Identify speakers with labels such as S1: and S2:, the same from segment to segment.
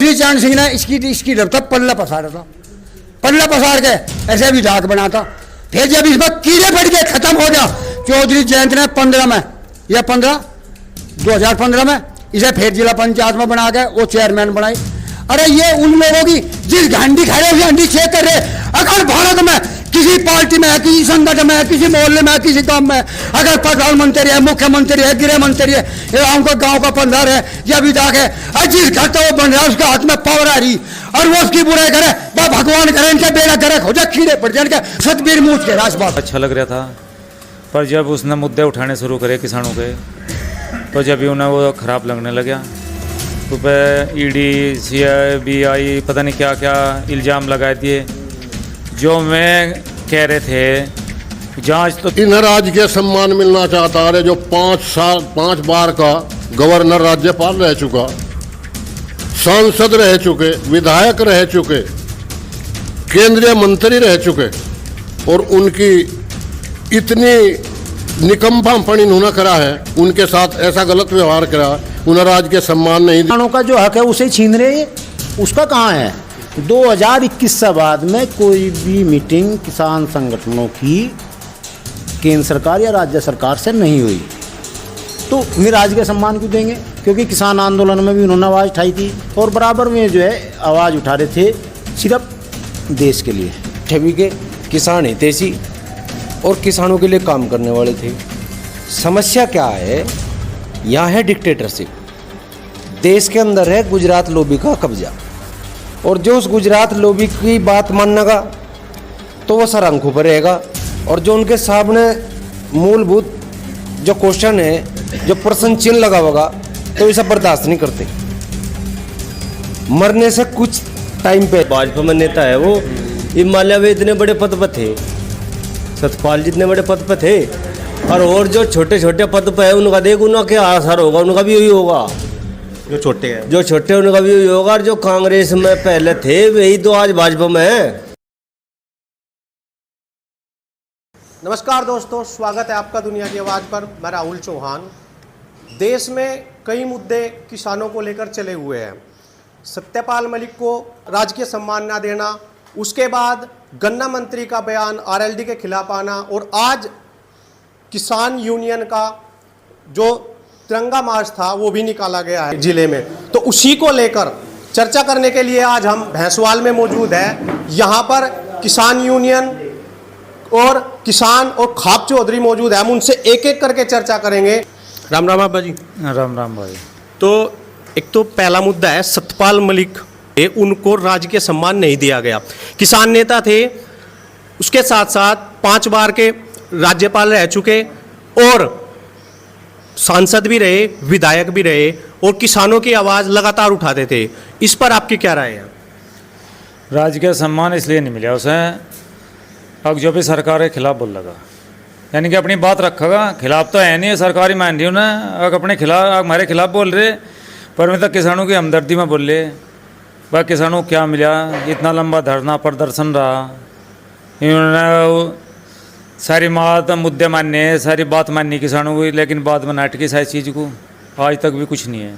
S1: चौधरी चरण सिंह ने इसकी रफ्ता पल्ला पसारा था, पल्ला पसार के ऐसे भी डाक बनाता। फिर जब इस पर कीड़े पड़ गए, खत्म हो गया, चौधरी जयंत ने 15 में या 2015 में इसे फिर जिला पंचायत में बना के वो चेयरमैन बनाई। अरे ये उन लोगों की जिस घंटी खड़े हुए हंडी चेक कर रहे, अगर भारत में किसी पार्टी में है, किसी संगठन में है, किसी मोहल्ले में है, किसी गांव में है, अगर प्रधानमंत्री है, मुख्यमंत्री है, गृह मंत्री है, या उनका गांव का पंद्रह है या विधायक है, जिस घर का वो बन रहा है उसके हाथ में पावर आ रही और वो उसकी बुराई करे, भगवान करे इनके बेड़ा करे हो जाए, कीड़े पड़ जाए सतबीर मूछ के राज बात।
S2: अच्छा लग रहा था, पर जब उसने मुद्दे उठाने शुरू करे किसानों के, तो जब उन्हें वो खराब लगने लगा, तो पे ईडी CBI पता नहीं क्या क्या इल्ज़ाम लगा दिए। जो मैं कह रहे थे जांच तो
S3: इन राज्य सम्मान मिलना चाहता है, जो 5 बार का गवर्नर राज्यपाल रह चुका, सांसद रह चुके, विधायक रह चुके, केंद्रीय मंत्री रह चुके, और उनकी इतनी निकम्भापन इन्होंने करा है, उनके साथ ऐसा गलत व्यवहार करा, उन्हें राज्य के सम्मान नहीं।
S4: किसानों का जो हक है उसे छीन रहे, उसका कहाँ है? 2021 से बाद में कोई भी मीटिंग किसान संगठनों की केंद्र सरकार या राज्य सरकार से नहीं हुई, तो फिर राज्य के सम्मान क्यों देंगे? क्योंकि किसान आंदोलन में भी उन्होंने आवाज़ उठाई थी और बराबर में जो है आवाज़ उठा रहे थे सिर्फ देश के लिए।
S5: छवि के किसान हितैषी और किसानों के लिए काम करने वाले थे। समस्या क्या है? यहाँ है डिक्टेटरशिप, देश के अंदर है गुजरात लॉबी का कब्जा, और जो उस गुजरात लॉबी की बात मानेगा तो वो सरांखों पर रहेगा, और जो उनके सामने मूलभूत जो क्वेश्चन है, जो प्रश्न चिन्ह लगा होगा, तो इसे बर्दाश्त नहीं करते। मरने से कुछ टाइम पे
S6: भाजपा में नेता है वो, हिमालय में इतने बड़े पद पर थे, सतपाल जितने बड़े पद पर थे, और जो छोटे छोटे पद पर है उनका देख, उनका क्या असर होगा, उनका भी यही होगा। जो छोटे उनका भी यही होगा, और जो कांग्रेस में पहले थे वही तो आज भाजपा में है।
S7: नमस्कार दोस्तों, स्वागत है आपका दुनिया की आवाज़ पर। मैं राहुल चौहान। देश में कई मुद्दे किसानों को लेकर चले हुए हैं। सत्यपाल मलिक को राजकीय सम्मान ना देना, उसके बाद गन्ना मंत्री का बयान RLD के खिलाफ आना, और आज किसान यूनियन का जो तिरंगा मार्च था वो भी निकाला गया है जिले में। तो उसी को लेकर चर्चा करने के लिए आज हम भैंसवाल में मौजूद हैं। यहाँ पर किसान यूनियन और किसान और खाप चौधरी मौजूद है। हम उनसे एक एक करके चर्चा करेंगे। राम राम बाबा जी।
S2: राम राम भाई।
S7: तो एक तो पहला मुद्दा है सत्यपाल मलिक, उनको राजकीय सम्मान नहीं दिया गया। किसान नेता थे, उसके साथ साथ 5 बार के राज्यपाल रह चुके और सांसद भी रहे, विधायक भी रहे, और किसानों की आवाज़ लगातार उठाते थे। इस पर आपकी क्या राय है?
S2: राजकीय सम्मान इसलिए नहीं मिला उसे, अब जो भी सरकार के खिलाफ बोल लगा, यानी कि अपनी बात रखेगा, खिलाफ तो है नहीं, सरकार ही मान रही उन्हें, अगर अपने खिलाफ हमारे खिलाफ बोल रहे, पर मैं तक किसानों की हमदर्दी में बोल रहे। वह किसानों को क्या मिला? इतना लंबा धरना प्रदर्शन रहा, इन्होंने सारी मुद्दे मानने, सारी बात माननी किसानों की, लेकिन बाद में नाटकी सारी चीज़ को आज तक भी कुछ नहीं है।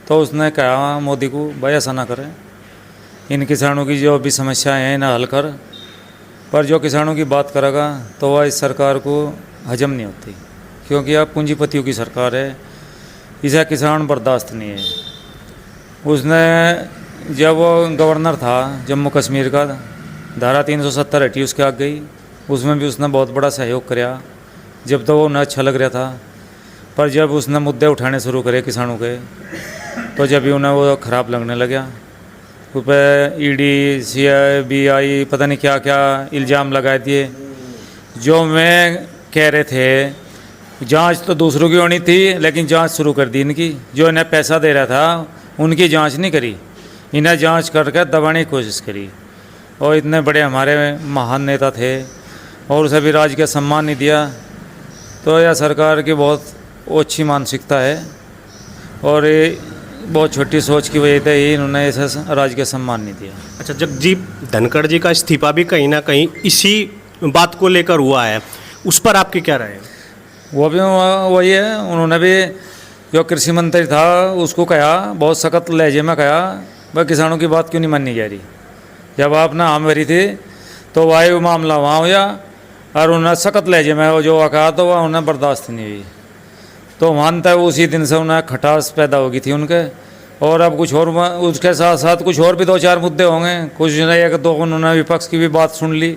S2: तो उसने कहा मोदी को, भाई ऐसा ना करें, इन किसानों की जो भी समस्याएं हैं ना हल कर। पर जो किसानों की बात करेगा तो वह इस सरकार को हजम नहीं होती, क्योंकि अब पूंजीपतियों की सरकार है, इसे किसान बर्दाश्त नहीं है। उसने जब वो गवर्नर था जम्मू कश्मीर का, धारा 370 हटी उसके आगे गई, उसमें भी उसने बहुत बड़ा सहयोग किया, जब तो वो उन्हें अच्छा लग रहा था। पर जब उसने मुद्दे उठाने शुरू करे किसानों के, तो जब भी उन्हें वो ख़राब लगने लगा, उस पर ईडी CBI पता नहीं क्या क्या इल्ज़ाम लगा दिए। जो मैं कह रहे थे जांच तो दूसरों की होनी थी, लेकिन जांच शुरू कर दी इनकी। जो इन्हें पैसा दे रहा था उनकी जांच नहीं करी, इन्हें जांच करके दबाने की कोशिश करी। और इतने बड़े हमारे महान नेता थे और उसे भी राजकीय सम्मान नहीं दिया, तो यह सरकार की बहुत अच्छी मानसिकता है और ये बहुत छोटी सोच की वजह से ही इन्होंने ऐसा राजकीय सम्मान नहीं दिया।
S7: अच्छा, जगदीप धनखड़ जी का इस्तीफा भी कहीं ना कहीं इसी बात को लेकर हुआ है, उस पर आपकी क्या राय है?
S2: वो भी वही है, उन्होंने भी जो कृषि मंत्री था उसको कहा, बहुत सख्त लहजे में कहा वह किसानों की बात क्यों नहीं माननी जा रही। जब आपने आम भरी थी तो वायु मामला वहाँ हुआ और उन्हें सख्त लहजे में वो जो कहा तो वह उन्हें बर्दाश्त नहीं हुई, तो मानता है उसी दिन से उन्हें खटास पैदा हो गई थी उनके। और अब कुछ और उसके साथ साथ कुछ और भी 2-4 मुद्दे होंगे, कुछ नहीं है कि तो उन्होंने विपक्ष की भी बात सुन ली,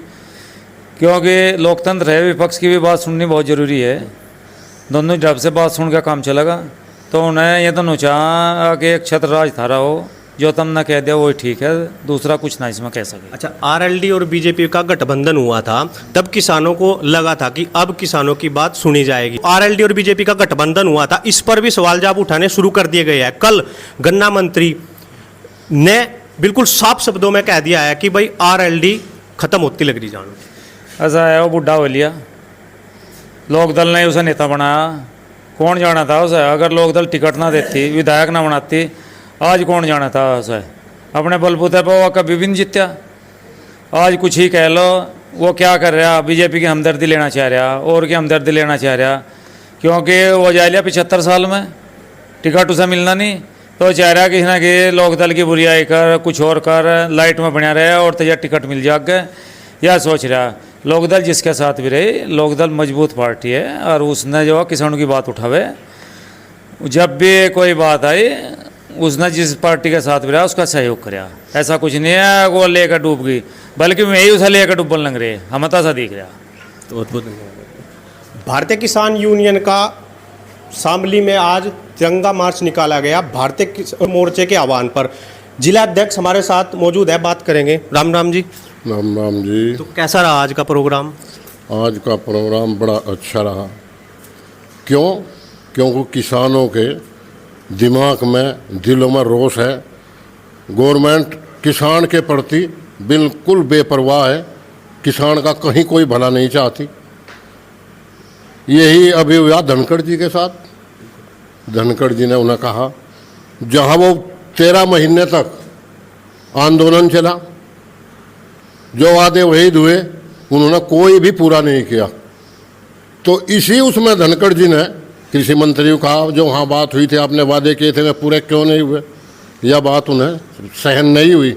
S2: क्योंकि लोकतंत्र है, विपक्ष की भी बात सुननी बहुत ज़रूरी है। दोनों ढब से बात सुन के काम चलेगा। तो उन्हें ये दोनों चाह कि एक छत्र राज थारा हो, जो तुमने कह दिया वही ठीक है, दूसरा कुछ ना इसमें कह सके।
S7: अच्छा, आरएलडी और बीजेपी का गठबंधन हुआ था, तब किसानों को लगा था कि अब किसानों की बात सुनी जाएगी। आरएलडी और बीजेपी का गठबंधन हुआ था, इस पर भी सवाल जवाब उठाने शुरू कर दिए गए हैं। कल गन्ना मंत्री ने बिल्कुल साफ शब्दों में कह दिया है कि भाई आरएलडी खत्म होती लग रही जानो।
S2: ऐसा है, वो बुढ़ा हो लिया, लोकदल ने उसे नेता बनाया, कौन जाना था उसे। अगर लोकदल टिकट ना देती, विधायक ना बनाती, आज कौन जाना था उसे। अपने बलबूते पर वो कभी भी नहीं जीत्या। आज कुछ ही कह लो, वो क्या कर रहा, बीजेपी की हमदर्दी लेना चाह रहा और की हमदर्दी लेना चाह रहा, क्योंकि वो जा लिया 75 साल में, टिकट उसे मिलना नहीं, तो चाह रहा कि ना कि लोकदल की बुराई कर, कुछ और कर, लाइट में बना रहे और तुझे टिकट मिल जाएगा, यह सोच रहा। लोकदल जिसके साथ भी रही, लोकदल मजबूत पार्टी है और उसने जो किसानों की बात उठावे, जब भी कोई बात आई उसने जिस पार्टी के साथ भी रहा उसका सहयोग कराया। ऐसा कुछ नहीं है वो लेकर डूब गई, बल्कि मैं ही उसे लेकर डूबन लग रहे, हम तो ऐसा दिख रहा।
S7: तो भारतीय किसान यूनियन का शामली में आज तिरंगा मार्च निकाला गया भारतीय किसान मोर्चे के आह्वान पर। जिला अध्यक्ष हमारे साथ मौजूद है, बात करेंगे। राम राम जी।
S3: राम राम जी।
S7: तो कैसा रहा आज का प्रोग्राम?
S3: आज का प्रोग्राम बड़ा अच्छा रहा। क्यों? क्योंकि किसानों के दिमाग में, दिलों में रोष है। गवर्नमेंट किसान के प्रति बिल्कुल बेपरवाह है, किसान का कहीं कोई भला नहीं चाहती। यही अभी हुआ धनखड़ जी के साथ। धनखड़ जी ने उन्हें कहा, जहाँ वो 13 महीने तक आंदोलन चला, जो वादे वही हुए, उन्होंने कोई भी पूरा नहीं किया। तो इसी उसमें धनखड़ जी ने कृषि मंत्री को कहा, जो वहाँ बात हुई थी, आपने वादे किए थे, वे पूरे क्यों नहीं हुए। यह बात उन्हें सहन नहीं हुई।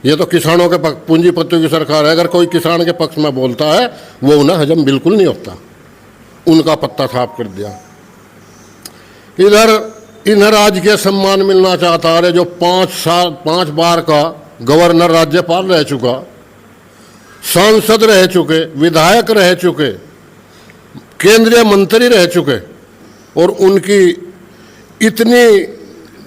S3: ये तो किसानों के पक्ष, पूंजीपतियों की सरकार है, अगर कोई किसान के पक्ष में बोलता है वो उन्हें हजम बिल्कुल नहीं होता। उनका पत्ता साफ कर दिया। इधर इन्हें राजकीय सम्मान मिलना चाहता है, जो 5 बार का गवर्नर राज्यपाल रह चुका, सांसद रह चुके, विधायक रह चुके, केंद्रीय मंत्री रह चुके, और उनकी इतनी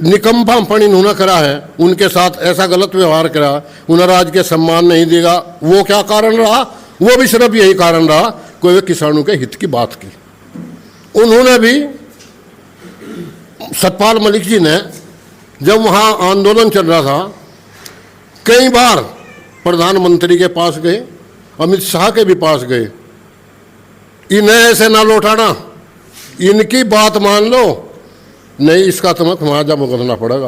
S3: निकम्मापन इन्होंने करा है, उनके साथ ऐसा गलत व्यवहार करा, उन्हें राजकीय सम्मान नहीं देगा। वो क्या कारण रहा? वो भी सिर्फ यही कारण रहा कि वे किसानों के हित की बात की। उन्होंने भी, सतपाल मलिक जी ने, जब वहाँ आंदोलन चल रहा था, कई बार प्रधानमंत्री के पास गए, अमित शाह के भी पास गए, इन्हें ऐसे ना लौटाना, इनकी बात मान लो, नहीं इसका तुम्हें मुआवजा भुगतना पड़ेगा।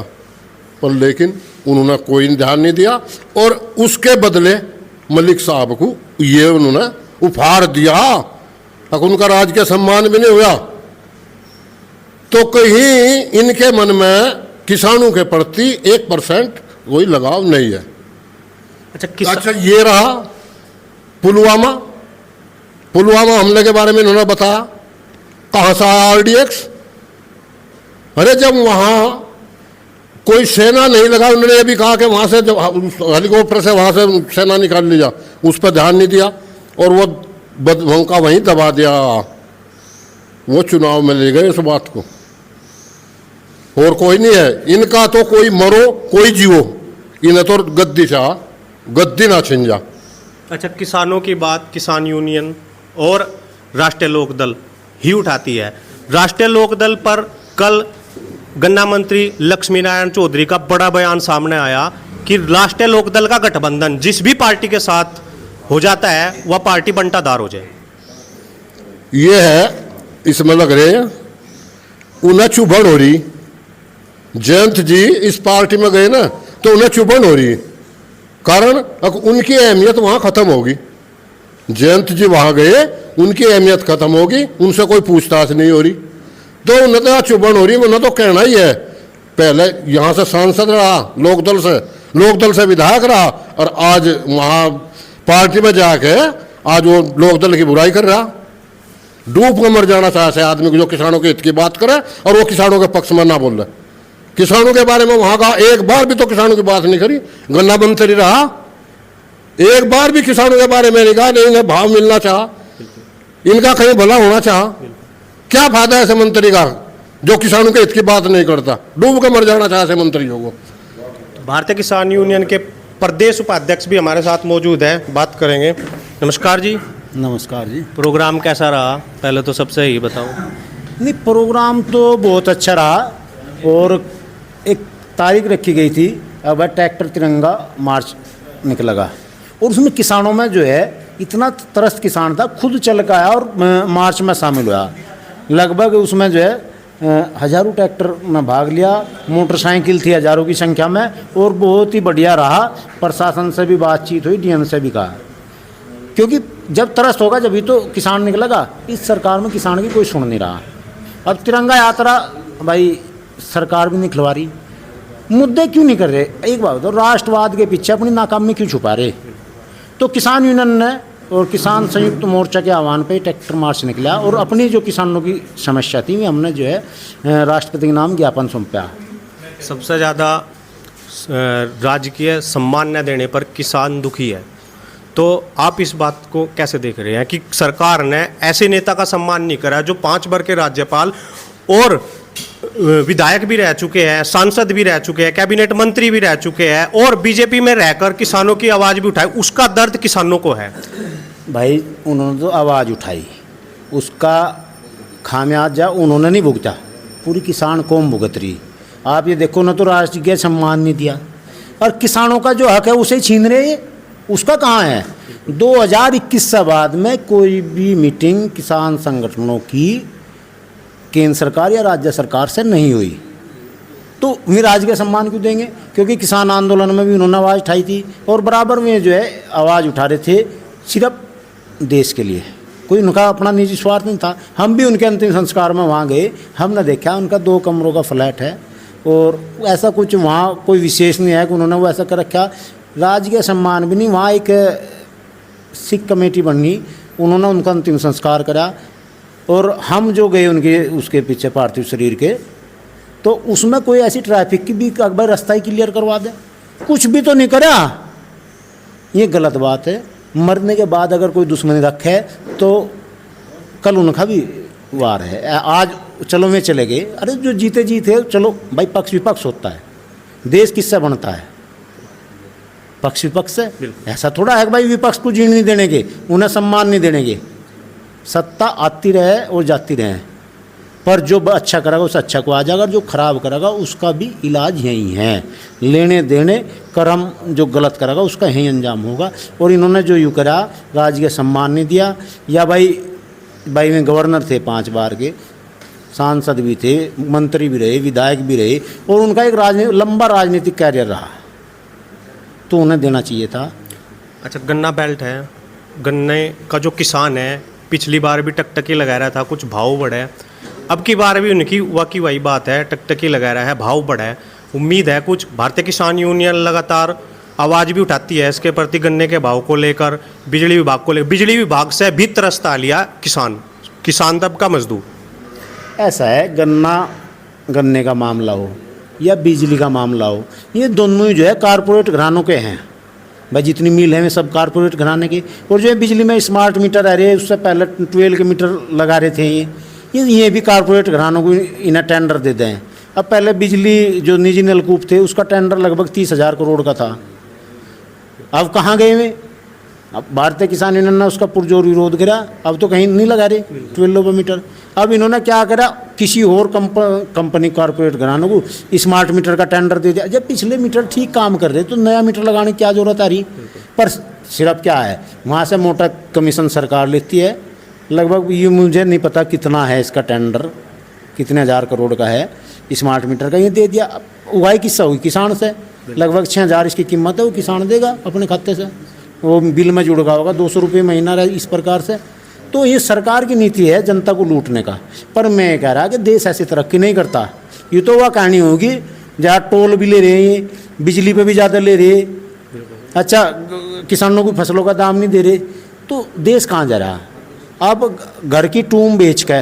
S3: पर लेकिन उन्होंने कोई ध्यान नहीं दिया, और उसके बदले मलिक साहब को ये उन्होंने उपहार दिया। अब उनका राजकीय सम्मान भी नहीं हुआ। तो कहीं इनके मन में किसानों के प्रति 1% कोई लगाव नहीं है। अच्छा, ये रहा पुलवामा हमले के बारे में इन्होंने बताया। कहाँ से आया RDX? अरे जब वहाँ कोई सेना नहीं लगा, उन्होंने ये भी कहा कि वहाँ से जब हेलीकॉप्टर से वहाँ से सेना निकाल लिया, उस पर ध्यान नहीं दिया और वो बदमाशों का वहीं दबा दिया। वो चुनाव में ले गए इस बात को, और कोई नहीं है इनका। तो कोई मरो कोई जियो, इन्हें तो गद्दी चाह, गद्दी ना छिन जा।
S7: अच्छा, किसानों की बात किसान यूनियन और राष्ट्रीय लोकदल ही उठाती है। राष्ट्रीय लोकदल पर कल गन्ना मंत्री लक्ष्मी नारायण चौधरी का बड़ा बयान सामने आया कि राष्ट्रीय लोकदल का गठबंधन जिस भी पार्टी के साथ हो जाता है वह पार्टी बंटाधार हो जाए।
S3: ये है, इसमें लग रहे हैं उन्हें चुभन हो रही। जयंत जी इस पार्टी में गए ना, तो उन्हें चुभन हो रही, कारण अब उनकी अहमियत वहाँ खत्म होगी। जयंत जी वहाँ गए, उनकी अहमियत खत्म होगी, उनसे कोई पूछताछ नहीं हो रही, तो उन्हें तो चुभन हो रही। उन्हें तो कहना ही है पहले यहाँ से सांसद रहा लोकदल से विधायक रहा, और आज वहाँ पार्टी में जाके आज वो लोकदल की बुराई कर रहा। डूब कर मर जाना चाहे आदमी को जो किसानों के हित की बात करे और वो किसानों के पक्ष में ना बोल रहे। किसानों के बारे में वहाँ का एक बार भी तो किसानों की बात नहीं करी। गन्ना मंत्री रहा, एक बार भी किसानों के बारे में नहीं कहा नहीं इन्हें भाव मिलना चाहा, इनका कहीं भला होना चाहा। क्या फायदा ऐसे मंत्री का जो किसानों के हित की बात नहीं करता, डूब के मर जाना चाहे ऐसे मंत्रियों को।
S7: भारतीय किसान यूनियन के प्रदेश उपाध्यक्ष भी हमारे साथ मौजूद हैं, बात करेंगे। नमस्कार जी।
S4: नमस्कार जी।
S7: प्रोग्राम कैसा रहा, पहले तो सबसे ही बताओ।
S4: नहीं, प्रोग्राम तो बहुत अच्छा रहा और एक तारीख रखी गई थी, अब ट्रैक्टर तिरंगा मार्च निकलेगा और उसमें किसानों में जो है इतना त्रस्त किसान था, खुद चल के आया और मार्च में शामिल हुआ। लगभग उसमें जो है हज़ारों ट्रैक्टर में भाग लिया, मोटरसाइकिल थी हज़ारों की संख्या में और बहुत ही बढ़िया रहा। प्रशासन से भी बातचीत हुई, डीएम से भी कहा, क्योंकि जब त्रस्त होगा जब ही तो किसान निकलेगा। इस सरकार में किसान की कोई सुन नहीं रहा। अब तिरंगा यात्रा भाई सरकार भी निकलवा रही, मुद्दे क्यों नहीं कर रहे? एक बात तो राष्ट्रवाद के पीछे अपनी नाकामी क्यों छुपा रहे? तो किसान यूनियन ने और किसान संयुक्त मोर्चा के आह्वान पे ट्रैक्टर मार्च निकला और अपनी जो किसानों की समस्या थी हमने जो है राष्ट्रपति के नाम ज्ञापन सौंपा।
S7: सबसे ज़्यादा राजकीय सम्मान न देने पर किसान दुखी है, तो आप इस बात को कैसे देख रहे हैं कि सरकार ने ऐसे नेता का सम्मान नहीं करा जो 5 बार के राज्यपाल और विधायक भी रह चुके हैं, सांसद भी रह चुके हैं, कैबिनेट मंत्री भी रह चुके हैं और बीजेपी में रहकर किसानों की आवाज़ भी उठाई, उसका दर्द किसानों को है।
S4: भाई उन्होंने तो आवाज़ उठाई, उसका खामियाजा उन्होंने नहीं भुगता, पूरी किसान कौम भुगत रही। आप ये देखो ना, तो राष्ट्रीय सम्मान नहीं दिया और किसानों का जो हक है उसे छीन रहे हैं, उसका कहाँ है? 2021 से बाद में कोई भी मीटिंग किसान संगठनों की केंद्र सरकार या राज्य सरकार से नहीं हुई, तो फिर राजकीय सम्मान क्यों देंगे? क्योंकि किसान आंदोलन में भी उन्होंने आवाज़ उठाई थी और बराबर में जो है आवाज़ उठा रहे थे सिर्फ देश के लिए, कोई उनका अपना निजी स्वार्थ नहीं था। हम भी उनके अंतिम संस्कार में वहाँ गए, हमने देखा उनका 2 कमरों का फ्लैट है और ऐसा कुछ वहाँ कोई विशेष नहीं है कि उन्होंने वो ऐसा कर रखा। राजकीय सम्मान भी नहीं, वहाँ एक सिख कमेटी बनी, उन्होंने उनका अंतिम संस्कार करा और हम जो गए उनके उसके पीछे पार्थिव शरीर के, तो उसमें कोई ऐसी ट्रैफिक की भी अकबर रास्ता ही क्लियर करवा दे, कुछ भी तो नहीं करा। ये गलत बात है। मरने के बाद अगर कोई दुश्मनी रखे तो कल उनका भी वार है। आज चलो में चले गए, अरे जो जीते जीते चलो भाई, पक्ष विपक्ष होता है, देश किससे बनता है? पक्ष विपक्ष से। ऐसा थोड़ा है कि भाई विपक्ष को जीण नहीं देने के, उन्हें सम्मान नहीं देने के। सत्ता आती रहे और जाती रहे, पर जो अच्छा करेगा उसे अच्छा को आ जाएगा, जो खराब करेगा उसका भी इलाज यही है। लेने देने कर्म जो गलत करेगा उसका यही अंजाम होगा। और इन्होंने जो यूँ करा, राजकीय सम्मान नहीं दिया, या भाई में गवर्नर थे 5 बार के, सांसद भी थे, मंत्री भी रहे, विधायक भी रहे और उनका एक लंबा राजनीतिक कैरियर रहा, तो उन्हें देना चाहिए था।
S7: अच्छा, गन्ना बेल्ट है, गन्ने का जो किसान है पिछली बार भी टकटकी लगा रहा था, कुछ भाव बढ़े, अब की बार भी उनकी वाकई वही बात है, टकटकी लगा रहा है, भाव बढ़ा है। उम्मीद है कुछ भारतीय किसान यूनियन लगातार आवाज़ भी उठाती है इसके प्रति, गन्ने के भाव को लेकर, बिजली विभाग को लेकर। बिजली विभाग से भी त्रस्त लिया किसान तब का मजदूर।
S4: ऐसा है, गन्ने का मामला हो या बिजली का मामला हो, ये दोनों ही जो है कारपोरेट घरानों के हैं। भाई जितनी मिल है वे सब कारपोरेट घराने की। और जो है बिजली में स्मार्ट मीटर आ रहे हैं, उससे पहले 12 के मीटर लगा रहे थे ये भी कारपोरेट घरानों को इन्हें टेंडर दे दें। अब पहले बिजली जो निजी नलकूप थे उसका टेंडर लगभग 30,000 करोड़ का था, अब कहाँ गए वे? अब भारतीय किसान यूनियन ने उसका पुरजोर विरोध करा, अब तो कहीं नहीं लगा रहे 12 मीटर। अब इन्होंने क्या करा, किसी और कंपनी कारपोरेट घरानों को स्मार्ट मीटर का टेंडर दे दिया। जब पिछले मीटर ठीक काम कर रहे तो नया मीटर लगाने की क्या जरूरत आ रही? पर सिर्फ क्या है, वहाँ से मोटा कमीशन सरकार लेती है, लगभग ये मुझे नहीं पता कितना है इसका टेंडर, कितने 1000 करोड़ का है स्मार्ट मीटर का, ये दे दिया। उगाई किससे हुई? किसान से। लगभग 6000 इसकी कीमत है, वो किसान देगा अपने खाते से, वो बिल में जुड़गा होगा 200 रुपये महीना रहे इस प्रकार से। तो ये सरकार की नीति है जनता को लूटने का। पर मैं कह रहा कि देश ऐसी तरक्की नहीं करता। ये तो वह कहानी होगी जहाँ टोल भी ले रहे हैं, बिजली पे भी ज़्यादा ले रहे हैं, अच्छा किसानों को फसलों का दाम नहीं दे रहे, तो देश कहाँ जा रहा है? अब घर की टूम बेच के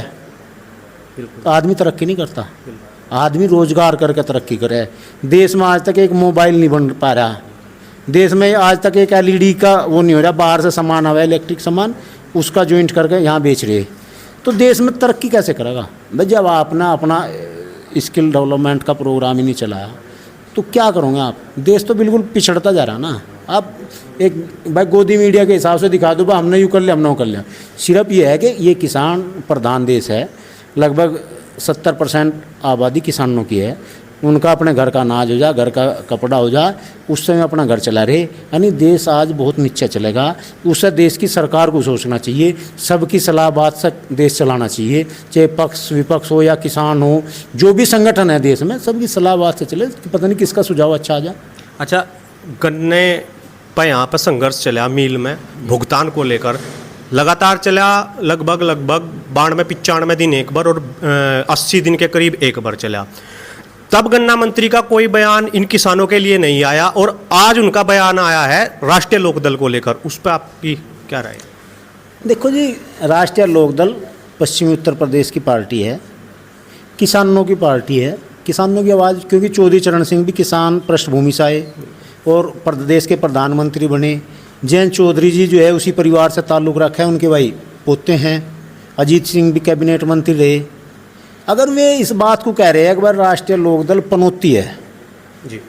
S4: आदमी तरक्की नहीं करता, आदमी रोजगार करके तरक्की करे। देश में आज तक एक मोबाइल नहीं बन पा रहा, देश में आज तक एक LED का वो नहीं हो रहा, बाहर से सामान आवा इलेक्ट्रिक सामान उसका जॉइंट करके यहाँ बेच रहे, तो देश में तरक्की कैसे करेगा भाई? जब आपने अपना स्किल डेवलपमेंट का प्रोग्राम ही नहीं चलाया तो क्या करोगे आप? देश तो बिल्कुल पिछड़ता जा रहा ना। आप एक भाई गोदी मीडिया के हिसाब से दिखा दो भाई हमने यूँ कर लिया, हमने वो कर लिया। सिर्फ ये है कि ये किसान प्रधान देश है, लगभग 70% आबादी किसानों की है, उनका अपने घर का अनाज हो जाए, घर का कपड़ा हो जाए, उससे में अपना घर चला रहे, यानी देश आज बहुत नीचे चलेगा। उससे देश की सरकार को सोचना चाहिए, सबकी सलाह बात से देश चलाना चाहिए, चाहे पक्ष विपक्ष हो या किसान हो, जो भी संगठन है देश में, सबकी सलाह बात से चले। पता नहीं किसका सुझाव अच्छा आ जाए।
S7: अच्छा, गन्ने पर यहाँ पर संघर्ष चला मिल में भुगतान को लेकर, लगातार चला लगभग 92-95 दिन एक बार और 80 दिन के करीब एक बार चला। तब गन्ना मंत्री का कोई बयान इन किसानों के लिए नहीं आया और आज उनका बयान आया है राष्ट्रीय लोकदल को लेकर, उस पर आपकी क्या राय?
S4: देखो जी, राष्ट्रीय लोकदल पश्चिमी उत्तर प्रदेश की पार्टी है, किसानों की पार्टी है, किसानों की आवाज़, क्योंकि चौधरी चरण सिंह भी किसान पृष्ठभूमि से आए और प्रदेश के प्रधानमंत्री बने। जयंत चौधरी जी जो है उसी परिवार से ताल्लुक़ रखा है, उनके भाई पोते हैं। अजीत सिंह भी कैबिनेट मंत्री रहे। अगर वे इस बात को कह रहे हैं कि भाई राष्ट्रीय लोकदल पनौती है
S7: जी,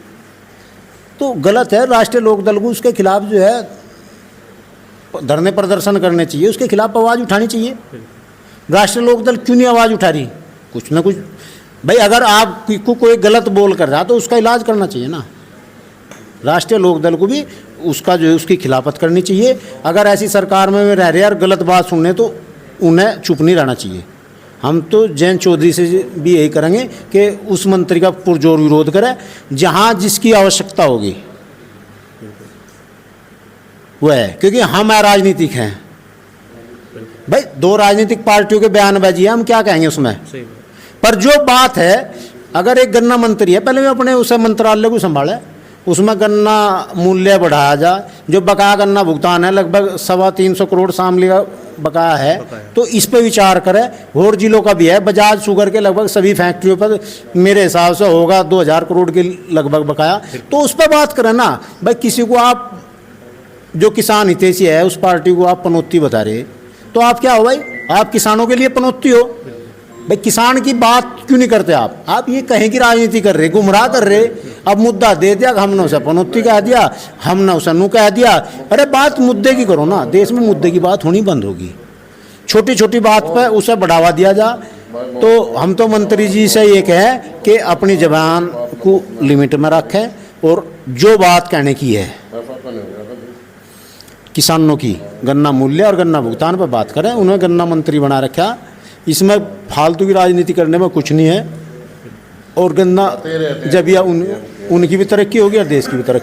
S4: तो गलत है। राष्ट्रीय लोकदल को उसके खिलाफ जो है धरने प्रदर्शन करने चाहिए, उसके खिलाफ आवाज़ उठानी चाहिए। राष्ट्रीय लोकदल क्यों नहीं आवाज़ उठा रही? कुछ ना कुछ भाई, अगर आपको कोई गलत बोल कर रहा तो उसका इलाज करना चाहिए ना। राष्ट्रीय लोकदल को भी उसका जो है उसकी खिलाफत करनी चाहिए। अगर ऐसी सरकार में रह रहे और गलत बात सुनने तो उन्हें चुप नहीं रहना चाहिए। हम तो जयंत चौधरी से भी यही करेंगे कि उस मंत्री का पुरजोर विरोध करें, जहाँ जिसकी आवश्यकता होगी वह है, क्योंकि हम राजनीतिक हैं भाई। दो राजनीतिक पार्टियों के बयानबाजी है, हम क्या कहेंगे उसमें? पर जो बात है, अगर एक गन्ना मंत्री है, पहले भी अपने उस मंत्रालय को संभाले, उसमें गन्ना मूल्य बढ़ाया जाए। जो बकाया गन्ना भुगतान है लगभग 325 करोड़ शामली का बकाया है, तो इस पे विचार करें। और जिलों का भी है, बजाज शुगर के लगभग सभी फैक्ट्रियों पर मेरे हिसाब से होगा 2000 करोड़ के लगभग बकाया, तो उस पर बात करें ना भाई। किसी को आप जो किसान हितैषी है उस पार्टी को आप पनौती बता रहे, तो आप क्या हो भाई? आप किसानों के लिए पनौती हो भाई। किसान की बात क्यों नहीं करते आप? आप ये कहें कि राजनीति कर रहे, गुमराह कर रहे। अब मुद्दा दे दिया, हमने उसे पनौती कह दिया, हमने उसे नू कह दिया। अरे बात मुद्दे की करो ना, देश में मुद्दे की बात होनी बंद होगी। छोटी छोटी बात पर उसे बढ़ावा दिया जा। तो हम तो मंत्री जी से ये कहें कि अपनी जबान को लिमिट में रखें और जो बात कहने की है किसानों की, गन्ना मूल्य और गन्ना भुगतान पर बात करें। उन्हें गन्ना मंत्री बना रखा, इसमें फालतू की राजनीति करने में कुछ नहीं है। और गन्ना जब यह उनकी भी तरक्की होगी और देश की भी तरक्की।